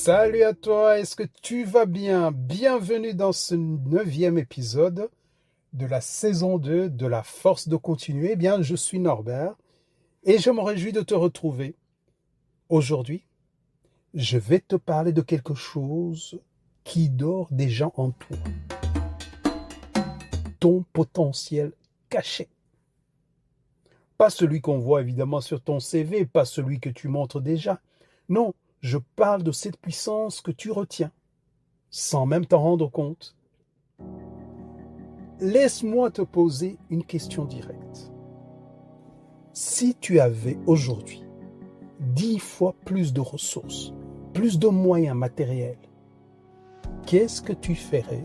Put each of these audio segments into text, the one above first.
Salut à toi, est-ce que tu vas bien? Bienvenue dans ce 9e épisode de la saison 2 de La Force de Continuer. Eh bien, je suis Norbert et je me réjouis de te retrouver. Aujourd'hui, je vais te parler de quelque chose qui dort déjà en toi. Ton potentiel caché. Pas celui qu'on voit évidemment sur ton CV, pas celui que tu montres déjà. Non, je parle de cette puissance que tu retiens, sans même t'en rendre compte. Laisse-moi te poser une question directe. Si tu avais aujourd'hui 10 fois plus de ressources, plus de moyens matériels, qu'est-ce que tu ferais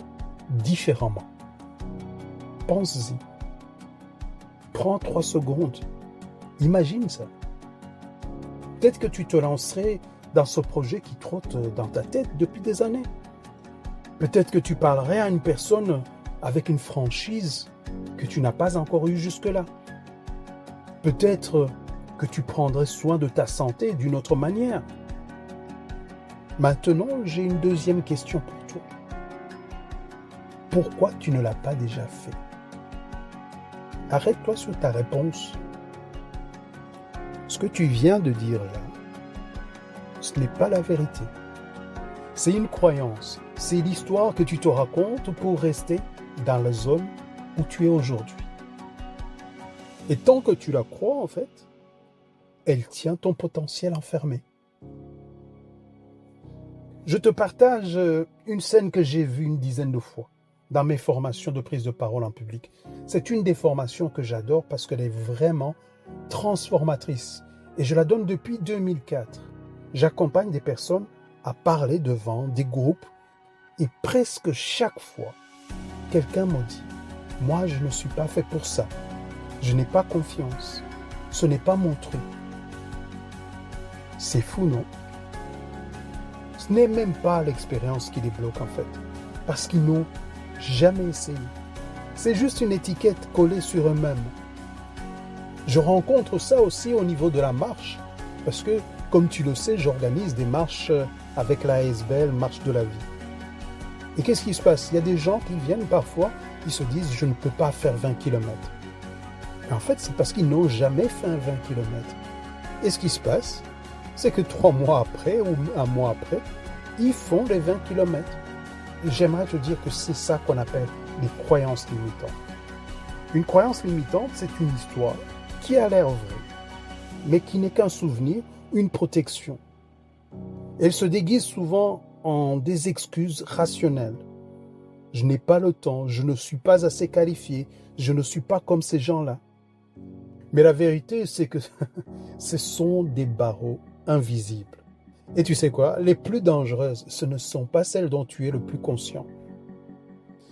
différemment? Pense-y. Prends 3 secondes. Imagine ça. Peut-être que tu te lancerais dans ce projet qui trotte dans ta tête depuis des années. Peut-être que tu parlerais à une personne avec une franchise que tu n'as pas encore eue jusque-là. Peut-être que tu prendrais soin de ta santé d'une autre manière. Maintenant, j'ai une deuxième question pour toi. Pourquoi tu ne l'as pas déjà fait? Arrête-toi sur ta réponse. Ce que tu viens de dire là, ce n'est pas la vérité. C'est une croyance. C'est l'histoire que tu te racontes pour rester dans la zone où tu es aujourd'hui. Et tant que tu la crois, en fait, elle tient ton potentiel enfermé. Je te partage une scène que j'ai vue une dizaine de fois dans mes formations de prise de parole en public. C'est une des formations que j'adore parce qu'elle est vraiment transformatrice. Et je la donne depuis 2004. J'accompagne des personnes à parler devant des groupes et presque chaque fois, quelqu'un me dit « Moi, je ne suis pas fait pour ça. Je n'ai pas confiance. Ce n'est pas mon truc. » C'est fou, non? Ce n'est même pas l'expérience qui les bloque en fait, parce qu'ils n'ont jamais essayé. C'est juste une étiquette collée sur eux-mêmes. Je rencontre ça aussi au niveau de la marche, parce que, comme tu le sais, j'organise des marches avec la ASBL, Marche de la Vie. Et qu'est-ce qui se passe? Il y a des gens qui viennent parfois, qui se disent « je ne peux pas faire 20 km ». En fait, c'est parce qu'ils n'ont jamais fait un 20 km. Et ce qui se passe, c'est que 3 mois après ou un mois après, ils font les 20 km. Et j'aimerais te dire que c'est ça qu'on appelle des croyances limitantes. Une croyance limitante, c'est une histoire qui a l'air vraie, mais qui n'est qu'un souvenir, une protection. Elle se déguise souvent en des excuses rationnelles. Je n'ai pas le temps, je ne suis pas assez qualifié, je ne suis pas comme ces gens-là. Mais la vérité, c'est que ce sont des barreaux invisibles. Et tu sais quoi? Les plus dangereuses, ce ne sont pas celles dont tu es le plus conscient.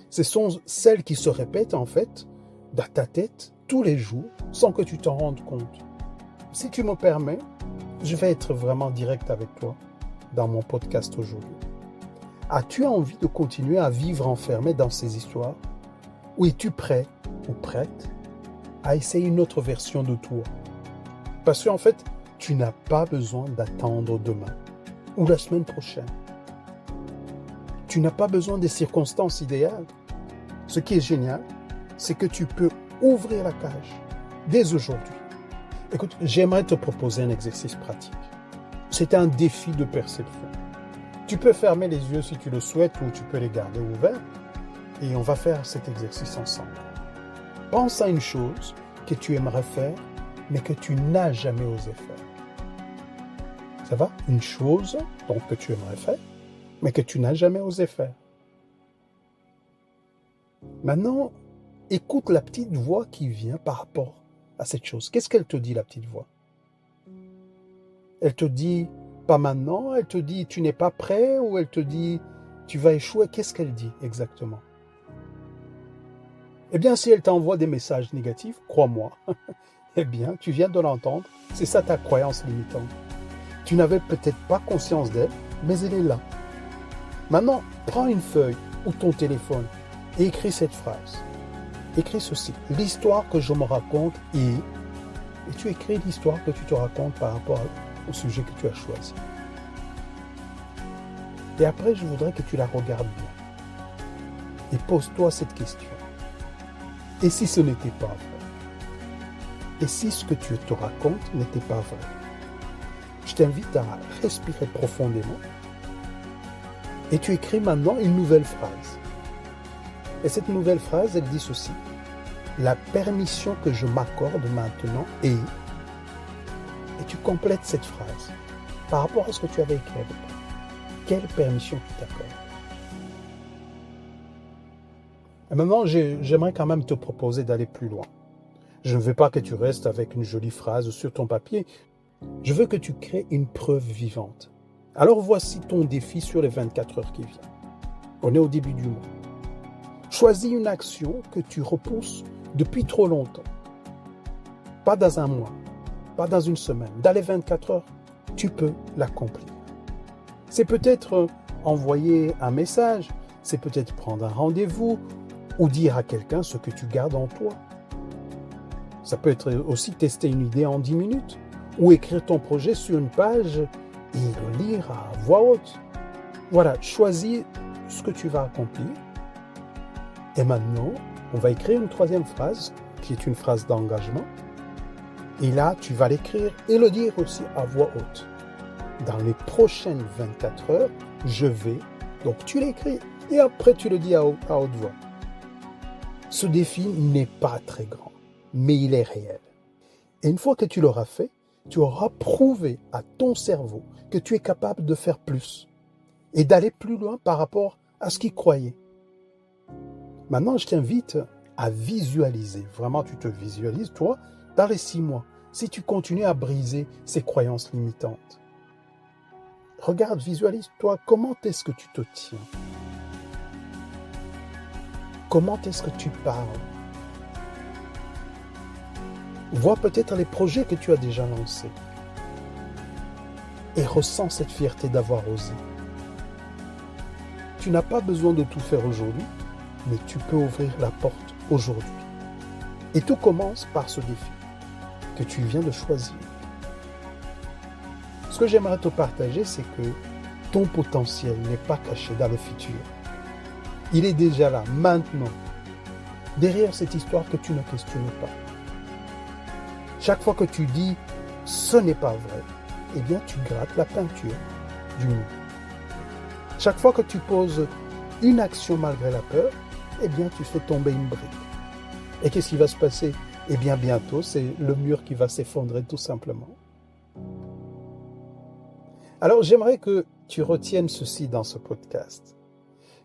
Ce sont celles qui se répètent en fait dans ta tête tous les jours sans que tu t'en rendes compte. Si tu me permets, je vais être vraiment direct avec toi dans mon podcast aujourd'hui. As-tu envie de continuer à vivre enfermé dans ces histoires? Ou es-tu prêt ou prête à essayer une autre version de toi? Parce qu'en fait, tu n'as pas besoin d'attendre demain ou la semaine prochaine. Tu n'as pas besoin des circonstances idéales. Ce qui est génial, c'est que tu peux ouvrir la cage dès aujourd'hui. Écoute, j'aimerais te proposer un exercice pratique. C'est un défi de perception. Tu peux fermer les yeux si tu le souhaites ou tu peux les garder ouverts et on va faire cet exercice ensemble. Pense à une chose que tu aimerais faire mais que tu n'as jamais osé faire. Ça va? Une chose donc, que tu aimerais faire mais que tu n'as jamais osé faire. Maintenant, écoute la petite voix qui vient par rapport à cette chose. Qu'est-ce qu'elle te dit, la petite voix? Elle te dit pas maintenant, elle te dit tu n'es pas prêt ou elle te dit tu vas échouer. Qu'est-ce qu'elle dit exactement? Eh bien, si elle t'envoie des messages négatifs, crois-moi, eh bien, tu viens de l'entendre, c'est ça ta croyance limitante. Tu n'avais peut-être pas conscience d'elle, mais elle est là. Maintenant, prends une feuille ou ton téléphone et écris cette phrase. Écris ceci. L'histoire que je me raconte est... Et tu écris l'histoire que tu te racontes par rapport au sujet que tu as choisi. Et après, je voudrais que tu la regardes bien. Et pose-toi cette question. Et si ce n'était pas vrai? Et si ce que tu te racontes n'était pas vrai? Je t'invite à respirer profondément. Et tu écris maintenant une nouvelle phrase. Et cette nouvelle phrase, elle dit ceci. La permission que je m'accorde maintenant est... Et tu complètes cette phrase par rapport à ce que tu avais écrit. Quelle permission tu t'accordes? Et maintenant, j'aimerais quand même te proposer d'aller plus loin. Je ne veux pas que tu restes avec une jolie phrase sur ton papier. Je veux que tu crées une preuve vivante. Alors voici ton défi sur les 24 heures qui viennent. On est au début du mois. Choisis une action que tu repousses depuis trop longtemps. Pas dans un mois, pas dans une semaine. Dans les 24 heures, tu peux l'accomplir. C'est peut-être envoyer un message, c'est peut-être prendre un rendez-vous ou dire à quelqu'un ce que tu gardes en toi. Ça peut être aussi tester une idée en 10 minutes ou écrire ton projet sur une page et le lire à voix haute. Voilà, choisis ce que tu vas accomplir. Et maintenant, on va écrire une troisième phrase qui est une phrase d'engagement. Et là, tu vas l'écrire et le dire aussi à voix haute. Dans les prochaines 24 heures, je vais... Donc tu l'écris et après tu le dis à haute voix. Ce défi n'est pas très grand, mais il est réel. Et une fois que tu l'auras fait, tu auras prouvé à ton cerveau que tu es capable de faire plus et d'aller plus loin par rapport à ce qu'il croyait. Maintenant, je t'invite à visualiser. Vraiment, tu te visualises, toi, dans les 6 mois, si tu continues à briser ces croyances limitantes. Regarde, visualise-toi, comment est-ce que tu te tiens? Comment est-ce que tu parles? Vois peut-être les projets que tu as déjà lancés. Et ressens cette fierté d'avoir osé. Tu n'as pas besoin de tout faire aujourd'hui, mais tu peux ouvrir la porte aujourd'hui. Et tout commence par ce défi que tu viens de choisir. Ce que j'aimerais te partager, c'est que ton potentiel n'est pas caché dans le futur. Il est déjà là, maintenant, derrière cette histoire que tu ne questionnes pas. Chaque fois que tu dis « ce n'est pas vrai », eh bien tu grattes la peinture du mur. Chaque fois que tu poses une action malgré la peur, eh bien tu fais tomber une brique. Et qu'est-ce qui va se passer? Eh bien bientôt, c'est le mur qui va s'effondrer tout simplement. Alors j'aimerais que tu retiennes ceci dans ce podcast.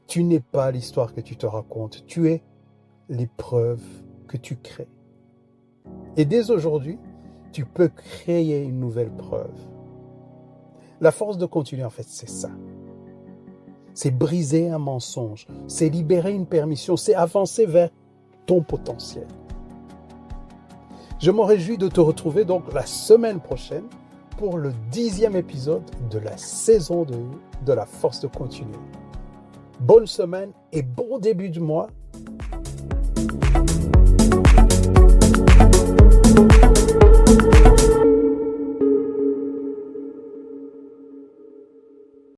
Tu n'es pas l'histoire que tu te racontes, tu es l'épreuve que tu crées. Et dès aujourd'hui, tu peux créer une nouvelle preuve. La force de continuer, en fait, c'est ça. C'est briser un mensonge, c'est libérer une permission, c'est avancer vers ton potentiel. Je me réjouis de te retrouver donc la semaine prochaine pour le 10e épisode de la saison 2 de La Force de Continuer. Bonne semaine et bon début de mois